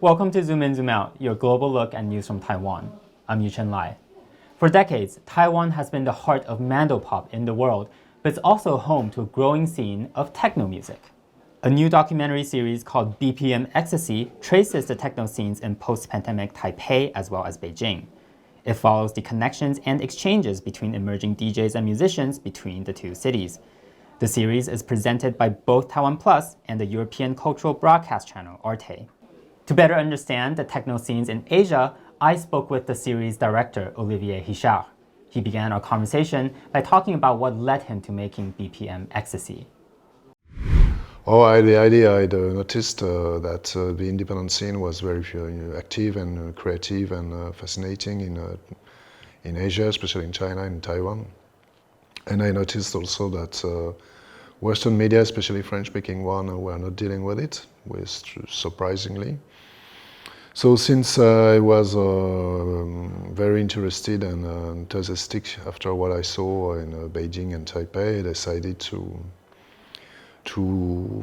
Welcome to Zoom In, Zoom Out, your global look at news from Taiwan. I'm Yuchen Lai. For decades, Taiwan has been the heart of mandopop in the world, but it's also home to a growing scene of techno music. A new documentary series called BPM Ecstasy traces the techno scenes in post-pandemic Taipei as well as Beijing. It follows the connections and exchanges between emerging DJs and musicians between the two cities. The series is presented by both TaiwanPlus and the European Cultural Broadcast Channel, Arte. To better understand the techno scenes in Asia, I spoke with the series director, Olivier Richard. He began our conversation by talking about what led him to making BPM Ecstasy. The idea I'd noticed that the independent scene was very active and creative and fascinating in Asia, especially in China and Taiwan. And I noticed also that Western media, especially French-speaking one, were not dealing with it, surprisingly. So since I was very interested and enthusiastic after what I saw in Beijing and Taipei, I decided to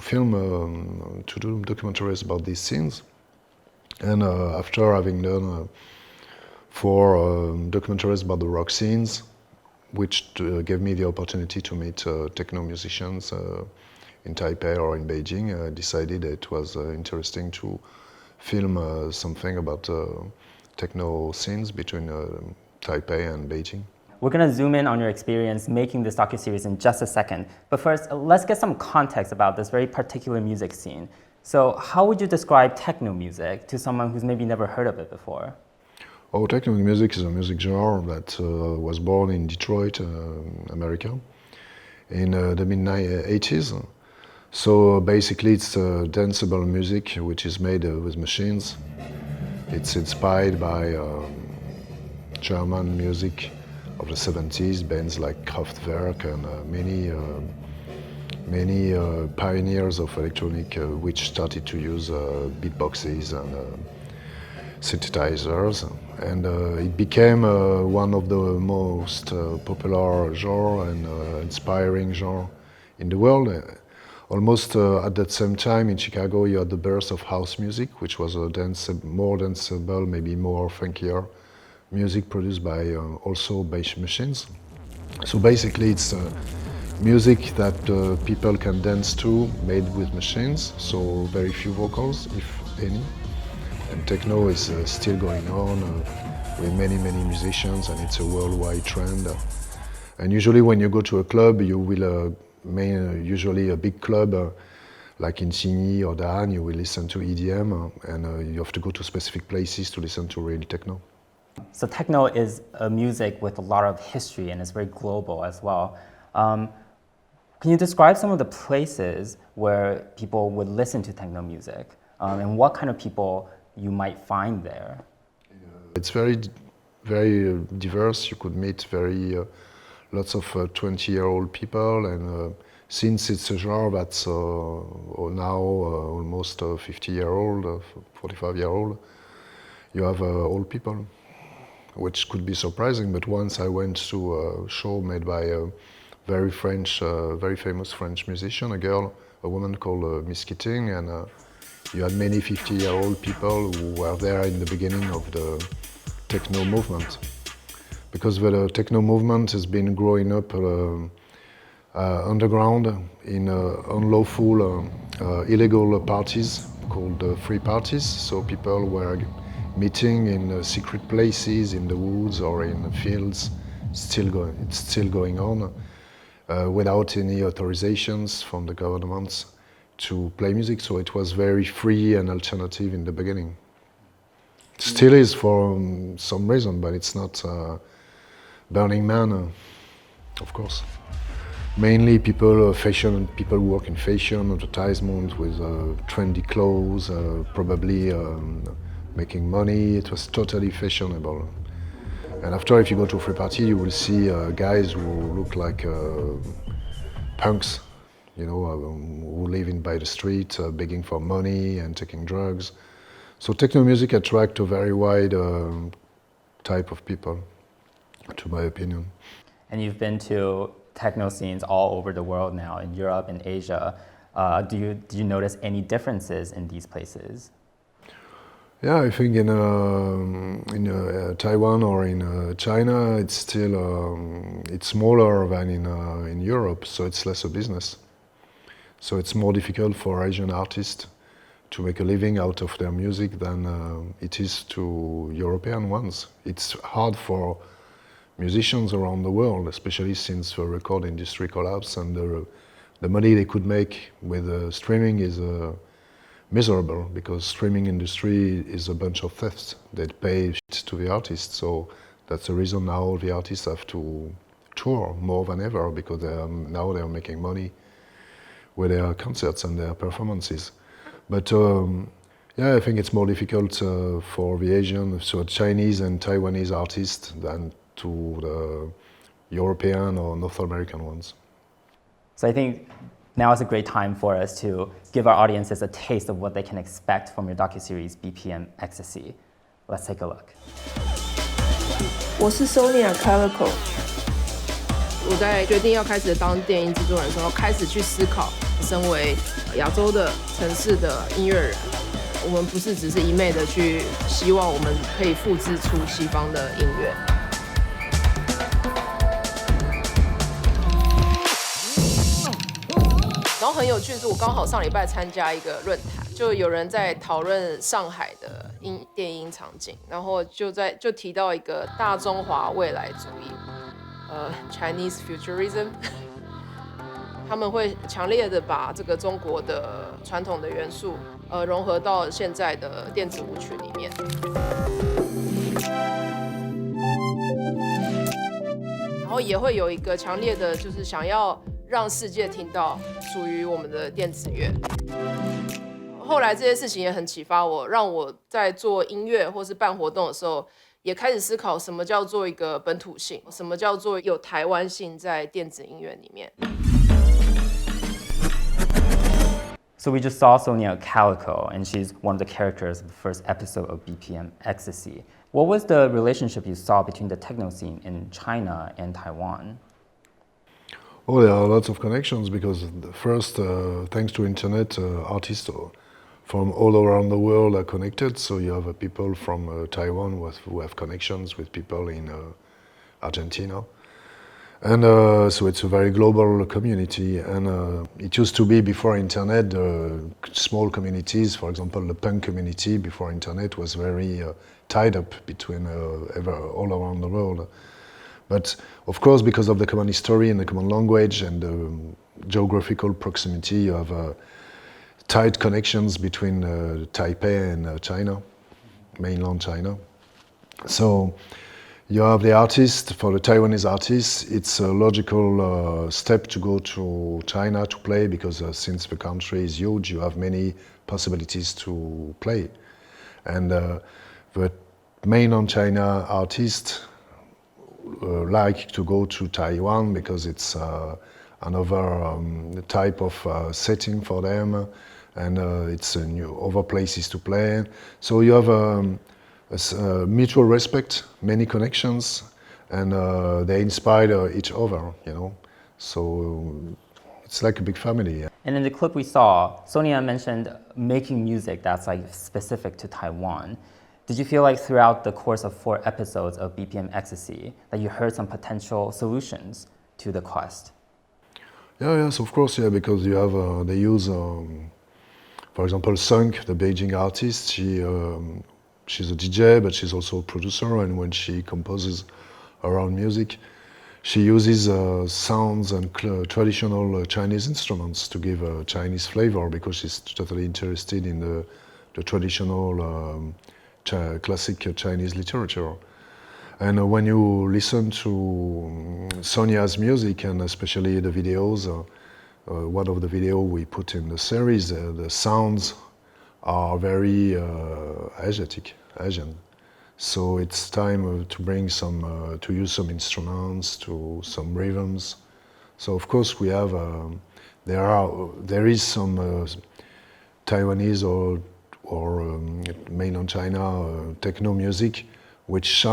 film, to do documentaries about these scenes. And after having done 4 documentaries about the rock scenes, which gave me the opportunity to meet techno musicians in Taipei or in Beijing, I decided it was interesting to film something about techno scenes between Taipei and Beijing. We're going to zoom in on your experience making this docuseries in just a second. But first, let's get some context about this very particular music scene. So how would you describe techno music to someone who's maybe never heard of it before? Techno music is a music genre that was born in Detroit, America, in the mid-80s. So basically it's danceable music which is made with machines. It's inspired by German music of the 70s, bands like Kraftwerk and many pioneers of electronic which started to use beatboxes and synthesizers, and it became one of the most popular genre and inspiring genre in the world. Almost at that same time in Chicago you had the birth of house music, which was a more danceable, maybe more funkier music produced by also bass machines. So basically it's music that people can dance to, made with machines, so very few vocals, if any. And techno is still going on with many musicians, and it's a worldwide trend. And usually when you go to a club, you will usually a big club like in Signy or Dahan, you will listen to EDM, and you have to go to specific places to listen to real techno. So techno is a music with a lot of history and it's very global as well. Can you describe some of the places where people would listen to techno music and what kind of people you might find there? It's very diverse. You could meet lots of 20-year-old people, and since it's a genre that's now almost 50-year-old, 45-year-old, you have old people, which could be surprising. But once I went to a show made by a very famous French musician, a woman called Miss Keating, and you had many 50-year-old people who were there in the beginning of the techno movement. Because the techno movement has been growing up underground in unlawful, illegal parties called free parties. So people were meeting in secret places, in the woods or in fields. It's still going on without any authorizations from the governments to play music. So it was very free and alternative in the beginning. Still is for some reason, but it's not Burning Man, of course. Mainly people who work in fashion, advertisement with trendy clothes, probably making money. It was totally fashionable. And after, if you go to a free party, you will see guys who look like punks, who live by the street, begging for money and taking drugs. So techno music attracts a very wide type of people, to my opinion. And you've been to techno scenes all over the world now, in Europe and Asia. Did you notice any differences in these places? Yeah, I think in Taiwan or in China, it's still it's smaller than in Europe, so it's less a business. So it's more difficult for Asian artists to make a living out of their music than it is to European ones. It's hard for musicians around the world, especially since the record industry collapsed and the money they could make with streaming is miserable, because streaming industry is a bunch of thefts. They pay shit to the artists, so that's the reason now the artists have to tour more than ever, because now they're making money with their concerts and their performances. But yeah, I think it's more difficult for the Asian, so Chinese and Taiwanese artists than to the European or North American ones. So I think now is a great time for us to give our audiences a taste of what they can expect from your docuseries BPM Ecstasy. Let's take a look. 我是 Sonia Calico。我在决定要开始当电影制作人的时候，开始去思考，身为亚洲的城市的音乐人，我们不是只是一昧的去希望我们可以复制出西方的音乐。然后很有趣的是，我刚好上礼拜参加一个论坛，就有人在讨论上海的电音场景，然后就提到一个大中华未来主义。Chinese futurism， 他们会强烈的把这个中国的传统的元素，融合到现在的电子舞曲里面。然后也会有一个强烈的，就是想要让世界听到属于我们的电子乐。后来这些事情也很启发我，让我在做音乐或是办活动的时候，也开始思考什么叫做一个本土性，什么叫做有台湾性在电子音乐里面。So we just saw Sonia Calico, and she's one of the characters of the first episode of BPM Ecstasy. What was the relationship you saw between the techno scene in China and Taiwan? Oh, there are lots of connections, because first, thanks to internet, artists from all around the world are connected. So you have people from Taiwan who have connections with people in Argentina. And so it's a very global community. And it used to be, before internet, small communities. For example, the punk community before internet was very tied up between all around the world. But of course, because of the common history and the common language and the geographical proximity, you have tight connections between Taipei and China, mainland China. So you have the artist, for the Taiwanese artists, it's a logical step to go to China to play, because since the country is huge, you have many possibilities to play. And the mainland China artists like to go to Taiwan, because it's another type of setting for them, and it's other places to play. So you have a mutual respect, many connections, and they inspire each other, you know. So it's like a big family. And in the clip we saw, Sonia mentioned making music that's like specific to Taiwan. Did you feel like throughout the course of 4 episodes of BPM Ecstasy that you heard some potential solutions to the quest? Yeah, yes, of course, yeah, because you have, they use, for example, Sunk, the Beijing artist, she's a DJ, but she's also a producer, and when she composes her own music, she uses sounds and traditional Chinese instruments to give a Chinese flavor, because she's totally interested in the traditional classic Chinese literature. And when you listen to Sonia's music, and especially the videos, one of the videos we put in the series, the sounds are very Asian. So it's time to bring some, to use some instruments, to some rhythms. So of course we have, there is some Taiwanese or mainland China techno music which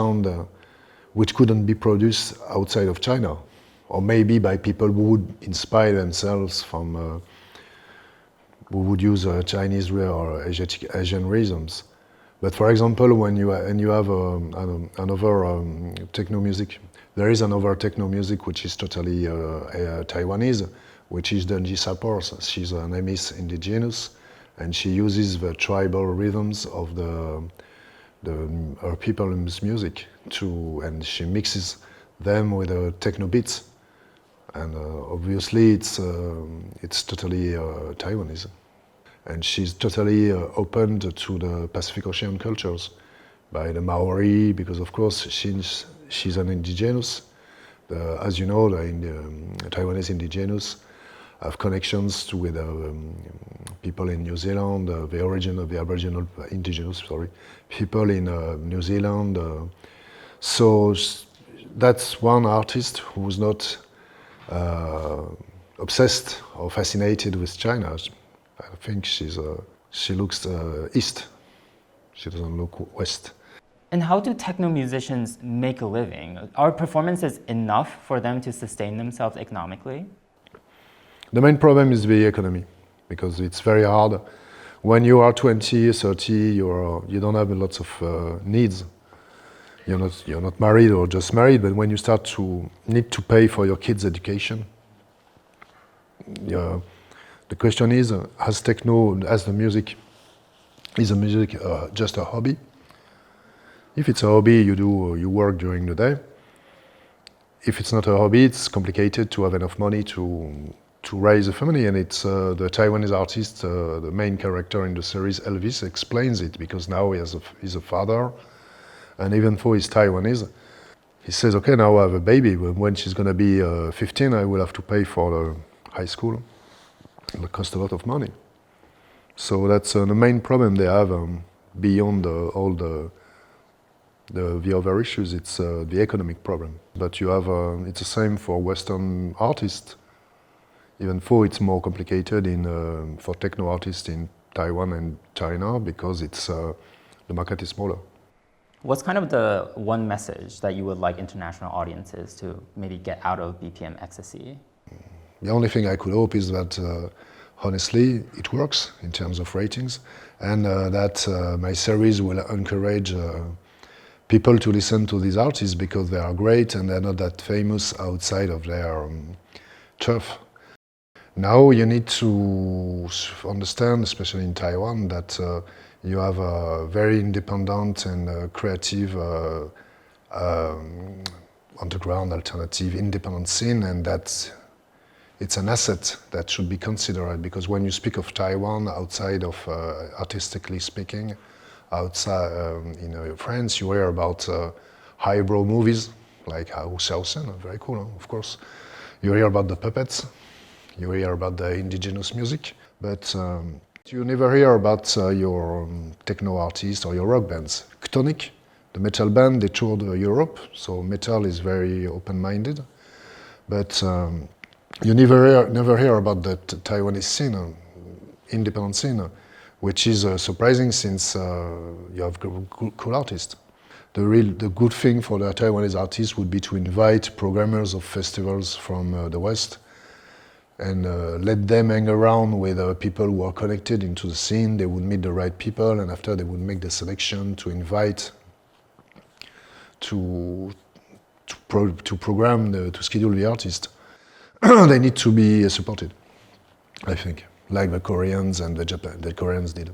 couldn't be produced outside of China, or maybe by people who would inspire themselves from, who would use Chinese or Asian rhythms. But for example, when you have another techno music, there is another techno music which is totally Taiwanese, which is the Sapors. She's an Amis indigenous, and she uses the tribal rhythms of her people's music and she mixes them with techno beats, and obviously it's totally Taiwanese. And she's totally open to the Pacific Ocean cultures by the Maori, because of course she's an indigenous. As you know, the Taiwanese indigenous have connections with people in New Zealand, the origin of the Aboriginal indigenous, people in New Zealand. So that's one artist who's not obsessed or fascinated with China. I think she looks east. She doesn't look west. And how do techno musicians make a living? Are performances enough for them to sustain themselves economically? The main problem is the economy, because it's very hard. When you are 20, 30, you don't have lots of needs. You're not married or just married, but when you start to need to pay for your kids' education, the question is, has the music just a hobby? If it's a hobby, you work during the day. If it's not a hobby, it's complicated to have enough money to raise a family, and it's the Taiwanese artist, the main character in the series, Elvis, explains it, because now he's a father, and even though he's Taiwanese, he says, okay, now I have a baby, but when she's going to be 15, I will have to pay for the high school. It will cost a lot of money. So that's the main problem they have, beyond all the other issues. It's the economic problem. But you have it's the same for Western artists, even though it's more complicated for techno artists in Taiwan and China, because the market is smaller. What's kind of the one message that you would like international audiences to maybe get out of BPM Ecstasy? The only thing I could hope is that, honestly, it works in terms of ratings, and that my series will encourage people to listen to these artists, because they are great and they're not that famous outside of their turf. Now you need to understand, especially in Taiwan, that you have a very independent and creative underground, alternative, independent scene, and that it's an asset that should be considered, because when you speak of Taiwan outside of artistically speaking, outside in France, you hear about highbrow movies like Xiaosen, very cool, of course. You hear about the puppets, you hear about the indigenous music, but you never hear about your techno artists or your rock bands. Chtonic, the metal band, they toured Europe, so metal is very open-minded, but you never hear about the Taiwanese scene, independent scene, which is surprising, since you have cool artists. The good thing for the Taiwanese artists would be to invite programmers of festivals from the West and let them hang around with people who are connected into the scene. They would meet the right people, and after they would make the selection to invite to program, to schedule the artist. They need to be supported, I think, like the Koreans and the Koreans did.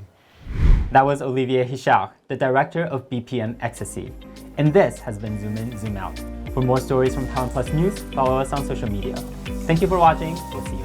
That was Olivier Richard, the director of BPM Ecstasy. And this has been Zoom In, Zoom Out. For more stories from TaiwanPlus News, follow us on social media. Thank you for watching. We'll see you.